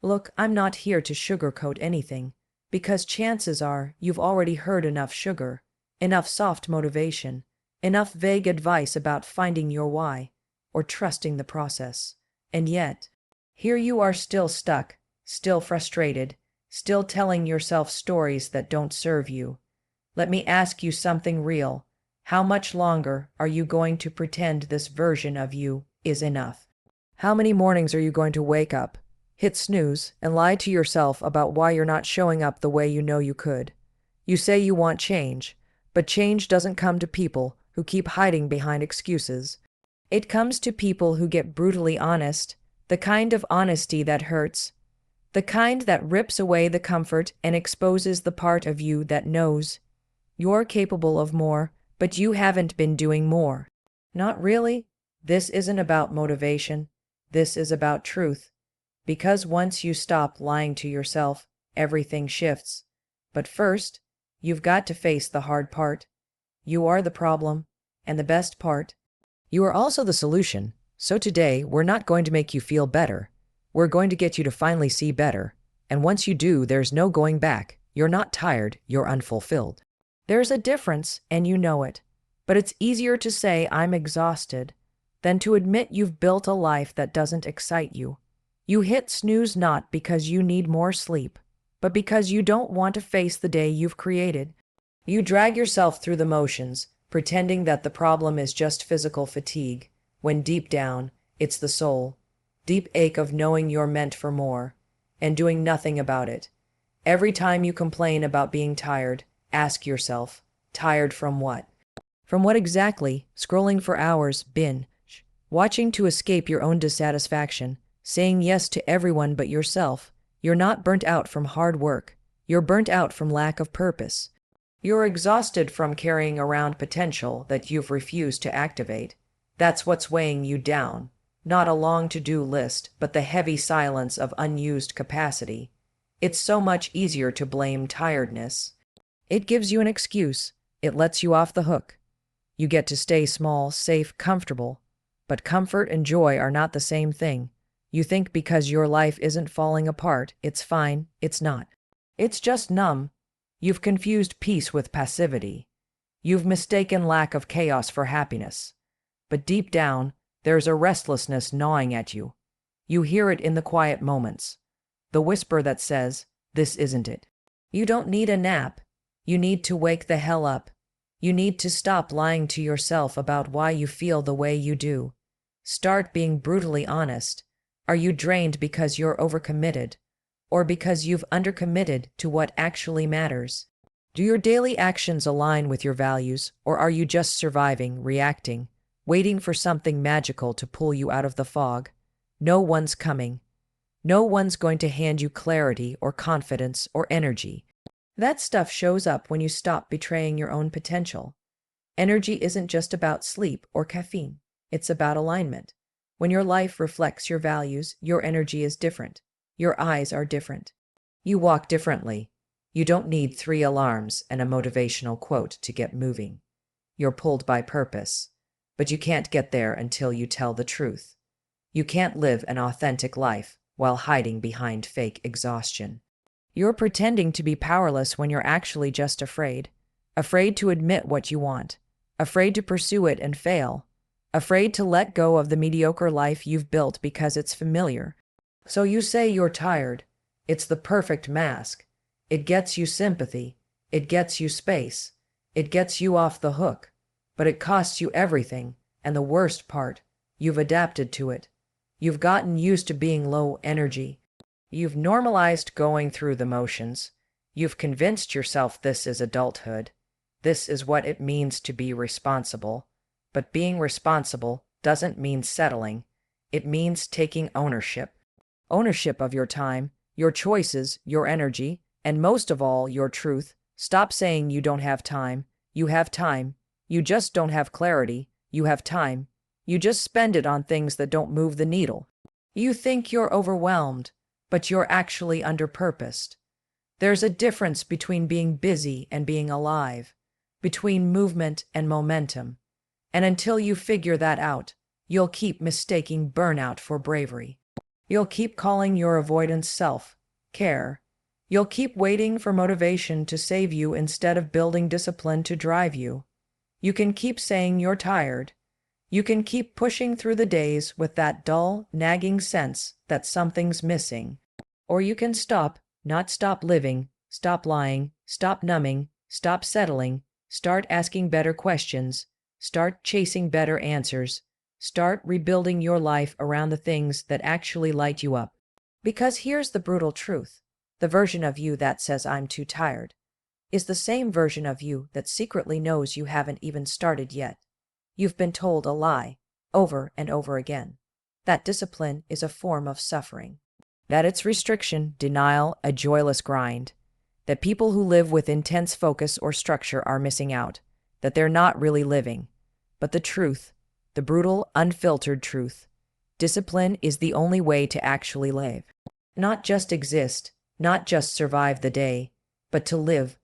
Look, I'm not here to sugarcoat anything, because chances are you've already heard enough sugar, enough soft motivation, enough vague advice about finding your why, or trusting the process. And yet, here you are still stuck, still frustrated, still telling yourself stories that don't serve you. Let me ask you something real. How much longer are you going to pretend this version of you is enough? How many mornings are you going to wake up, hit snooze, and lie to yourself about why you're not showing up the way you know you could? You say you want change, but change doesn't come to people who keep hiding behind excuses. It comes to people who get brutally honest, the kind of honesty that hurts, the kind that rips away the comfort and exposes the part of you that knows you're capable of more, but you haven't been doing more. Not really. This isn't about motivation. This is about truth. Because once you stop lying to yourself, everything shifts. But first, you've got to face the hard part. You are the problem, and the best part, you are also the solution. So today, we're not going to make you feel better. We're going to get you to finally see better. And once you do, there's no going back. You're not tired, you're unfulfilled. There's a difference, and you know it. But it's easier to say I'm exhausted than to admit you've built a life that doesn't excite you. You hit snooze not because you need more sleep, but because you don't want to face the day you've created. You drag yourself through the motions, pretending that the problem is just physical fatigue, when deep down, it's the soul, deep ache of knowing you're meant for more, and doing nothing about it. Every time you complain about being tired, ask yourself, tired from what? From what exactly? Scrolling for hours, binge, watching to escape your own dissatisfaction, saying yes to everyone but yourself. You're not burnt out from hard work. You're burnt out from lack of purpose. You're exhausted from carrying around potential that you've refused to activate. That's what's weighing you down. Not a long to-do list, but the heavy silence of unused capacity. It's so much easier to blame tiredness. It gives you an excuse. It lets you off the hook. You get to stay small, safe, comfortable. But comfort and joy are not the same thing. You think because your life isn't falling apart, it's fine. It's not. It's just numb. You've confused peace with passivity. You've mistaken lack of chaos for happiness. But deep down, there's a restlessness gnawing at you. You hear it in the quiet moments. The whisper that says, this isn't it. You don't need a nap. You need to wake the hell up. You need to stop lying to yourself about why you feel the way you do. Start being brutally honest. Are you drained because you're overcommitted? Or because you've undercommitted to what actually matters? Do your daily actions align with your values, or are you just surviving, reacting, waiting for something magical to pull you out of the fog? No one's coming. No one's going to hand you clarity or confidence or energy. That stuff shows up when you stop betraying your own potential. Energy isn't just about sleep or caffeine. It's about alignment. When your life reflects your values, your energy is different. Your eyes are different. You walk differently. You don't need 3 alarms and a motivational quote to get moving. You're pulled by purpose. But you can't get there until you tell the truth. You can't live an authentic life while hiding behind fake exhaustion. You're pretending to be powerless when you're actually just afraid. Afraid to admit what you want. Afraid to pursue it and fail. Afraid to let go of the mediocre life you've built because it's familiar. So you say you're tired. It's the perfect mask. It gets you sympathy. It gets you space. It gets you off the hook. But it costs you everything, and the worst part, you've adapted to it. You've gotten used to being low energy. You've normalized going through the motions. You've convinced yourself this is adulthood. This is what it means to be responsible. But being responsible doesn't mean settling. It means taking ownership. Ownership of your time, your choices, your energy, and most of all, your truth. Stop saying you don't have time. You have time. You just don't have clarity. You have time. You just spend it on things that don't move the needle. You think you're overwhelmed, but you're actually underpurposed. There's a difference between being busy and being alive, between movement and momentum. And until you figure that out, you'll keep mistaking burnout for bravery. You'll keep calling your avoidance self-care. You'll keep waiting for motivation to save you instead of building discipline to drive you. You can keep saying you're tired. You can keep pushing through the days with that dull, nagging sense that something's missing. Or you can stop, not stop living, stop lying, stop numbing, stop settling, start asking better questions, start chasing better answers, start rebuilding your life around the things that actually light you up. Because here's the brutal truth. The version of you that says I'm too tired is the same version of you that secretly knows you haven't even started yet. You've been told a lie over and over again. That discipline is a form of suffering. That it's restriction, denial, a joyless grind. That people who live with intense focus or structure are missing out. That they're not really living. But the truth, the brutal, unfiltered truth, discipline is the only way to actually live. Not just exist, not just survive the day, but to live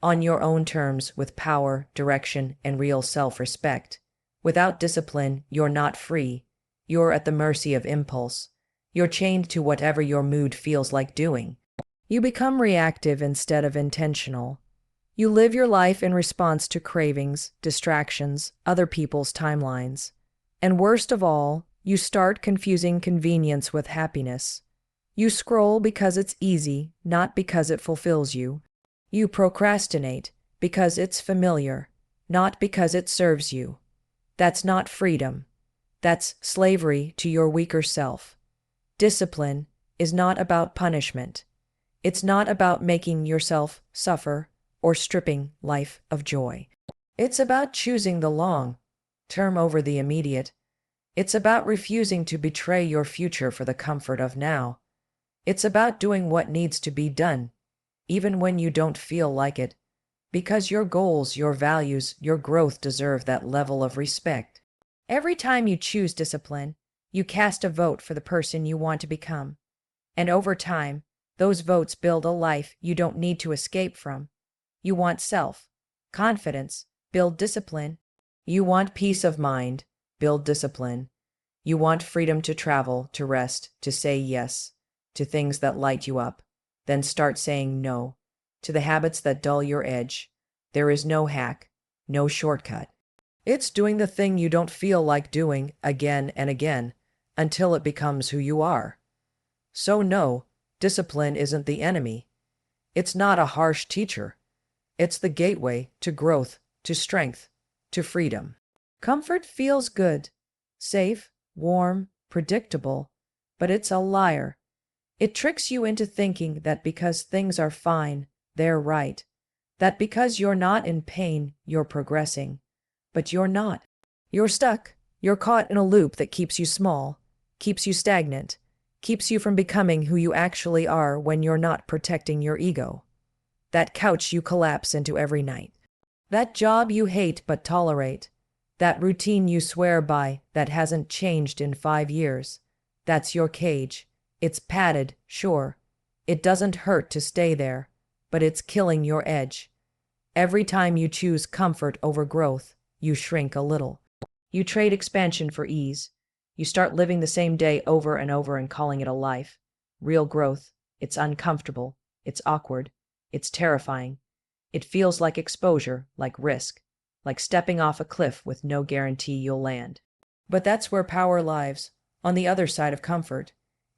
on your own terms with power, direction, and real self-respect. Without discipline, you're not free. You're at the mercy of impulse. You're chained to whatever your mood feels like doing. You become reactive instead of intentional. You live your life in response to cravings, distractions, other people's timelines. And worst of all, you start confusing convenience with happiness. You scroll because it's easy, not because it fulfills you. You procrastinate because it's familiar, not because it serves you. That's not freedom. That's slavery to your weaker self. Discipline is not about punishment. It's not about making yourself suffer or stripping life of joy. It's about choosing the long term over the immediate. It's about refusing to betray your future for the comfort of now. It's about doing what needs to be done, even when you don't feel like it, because your goals, your values, your growth deserve that level of respect. Every time you choose discipline, you cast a vote for the person you want to become. And over time, those votes build a life you don't need to escape from. You want self-confidence, build discipline. You want peace of mind, build discipline. You want freedom to travel, to rest, to say yes to things that light you up. Then start saying no to the habits that dull your edge. There is no hack, no shortcut. It's doing the thing you don't feel like doing again and again until it becomes who you are. So no, discipline isn't the enemy. It's not a harsh teacher. It's the gateway to growth, to strength, to freedom. Comfort feels good, safe, warm, predictable, but it's a liar. It tricks you into thinking that because things are fine, they're right. That because you're not in pain, you're progressing. But you're not. You're stuck. You're caught in a loop that keeps you small, keeps you stagnant, keeps you from becoming who you actually are when you're not protecting your ego. That couch you collapse into every night. That job you hate but tolerate. That routine you swear by that hasn't changed in 5 years. That's your cage. It's padded, sure. It doesn't hurt to stay there, but it's killing your edge. Every time you choose comfort over growth, you shrink a little. You trade expansion for ease. You start living the same day over and over and calling it a life. Real growth, it's uncomfortable, it's awkward, it's terrifying. It feels like exposure, like risk, like stepping off a cliff with no guarantee you'll land. But that's where power lies, on the other side of comfort.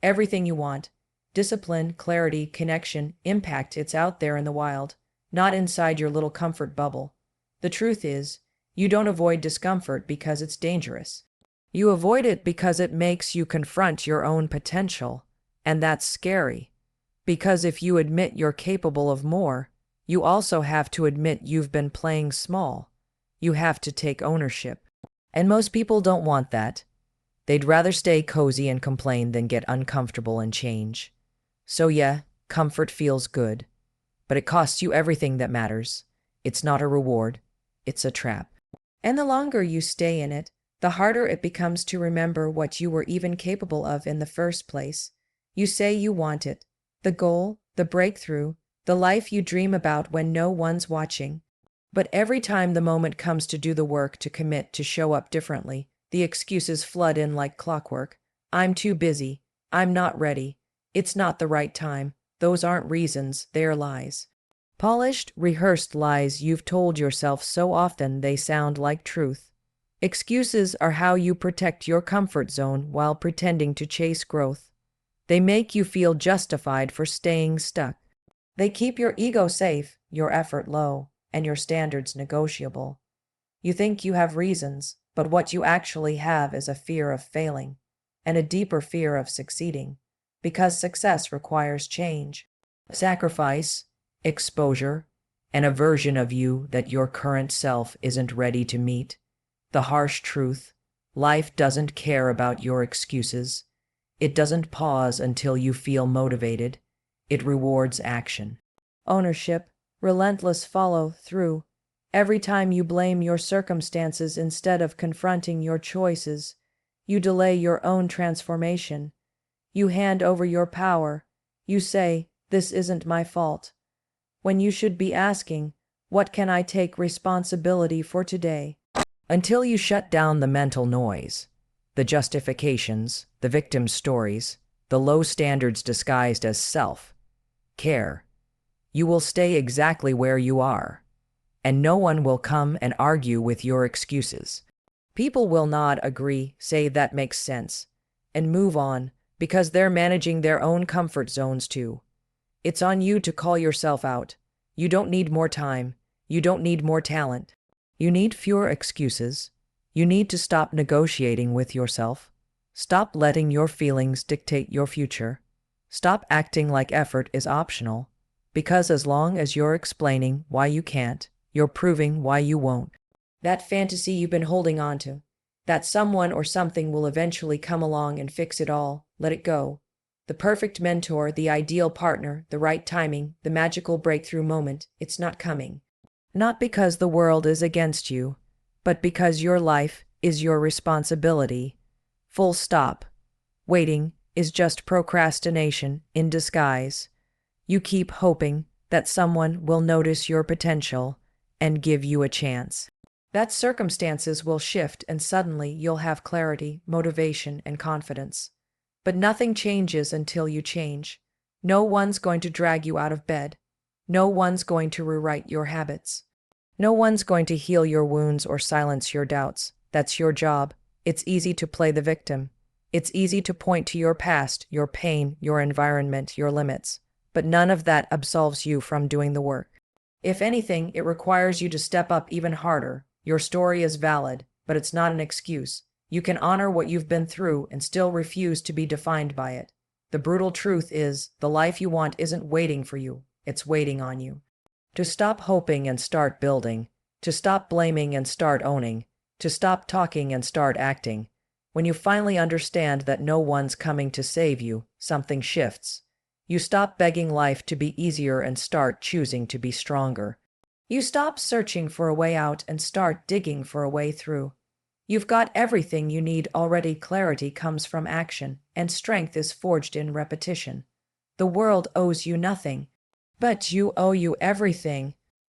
Everything you want, discipline, clarity, connection, impact, it's out there in the wild, not inside your little comfort bubble. The truth is, you don't avoid discomfort because it's dangerous. You avoid it because it makes you confront your own potential, and that's scary. Because if you admit you're capable of more, you also have to admit you've been playing small. You have to take ownership. And most people don't want that. They'd rather stay cozy and complain than get uncomfortable and change. So yeah, comfort feels good, but it costs you everything that matters. It's not a reward, it's a trap. And the longer you stay in it, the harder it becomes to remember what you were even capable of in the first place. You say you want it, the goal, the breakthrough, the life you dream about when no one's watching. But every time the moment comes to do the work, to commit, to show up differently, the excuses flood in like clockwork. I'm too busy. I'm not ready. It's not the right time. Those aren't reasons, they're lies. Polished, rehearsed lies you've told yourself so often they sound like truth. Excuses are how you protect your comfort zone while pretending to chase growth. They make you feel justified for staying stuck. They keep your ego safe, your effort low, and your standards negotiable. You think you have reasons, but what you actually have is a fear of failing, and a deeper fear of succeeding, because success requires change, sacrifice, exposure, and a version of you that your current self isn't ready to meet. The harsh truth: life doesn't care about your excuses. It doesn't pause until you feel motivated. It rewards action. Ownership, relentless follow through. Every time you blame your circumstances instead of confronting your choices, you delay your own transformation. You hand over your power. You say, "This isn't my fault," when you should be asking, "What can I take responsibility for today?" Until you shut down the mental noise, the justifications, the victim stories, the low standards disguised as self-care, you will stay exactly where you are, and no one will come and argue with your excuses. People will nod, agree, say that makes sense, and move on, because they're managing their own comfort zones too. It's on you to call yourself out. You don't need more time. You don't need more talent. You need fewer excuses. You need to stop negotiating with yourself. Stop letting your feelings dictate your future. Stop acting like effort is optional, because as long as you're explaining why you can't, you're proving why you won't. That fantasy you've been holding on to, that someone or something will eventually come along and fix it all, let it go. The perfect mentor, the ideal partner, the right timing, the magical breakthrough moment, it's not coming. Not because the world is against you, but because your life is your responsibility. Full stop. Waiting is just procrastination in disguise. You keep hoping that someone will notice your potential and give you a chance. That circumstances will shift and suddenly you'll have clarity, motivation, and confidence. But nothing changes until you change. No one's going to drag you out of bed. No one's going to rewrite your habits. No one's going to heal your wounds or silence your doubts. That's your job. It's easy to play the victim. It's easy to point to your past, your pain, your environment, your limits. But none of that absolves you from doing the work. If anything, it requires you to step up even harder. Your story is valid, but it's not an excuse. You can honor what you've been through and still refuse to be defined by it. The brutal truth is, the life you want isn't waiting for you. It's waiting on you. To stop hoping and start building. To stop blaming and start owning. To stop talking and start acting. When you finally understand that no one's coming to save you, something shifts. You stop begging life to be easier and start choosing to be stronger. You stop searching for a way out and start digging for a way through. You've got everything you need already. Clarity comes from action, and strength is forged in repetition. The world owes you nothing, but you owe you everything.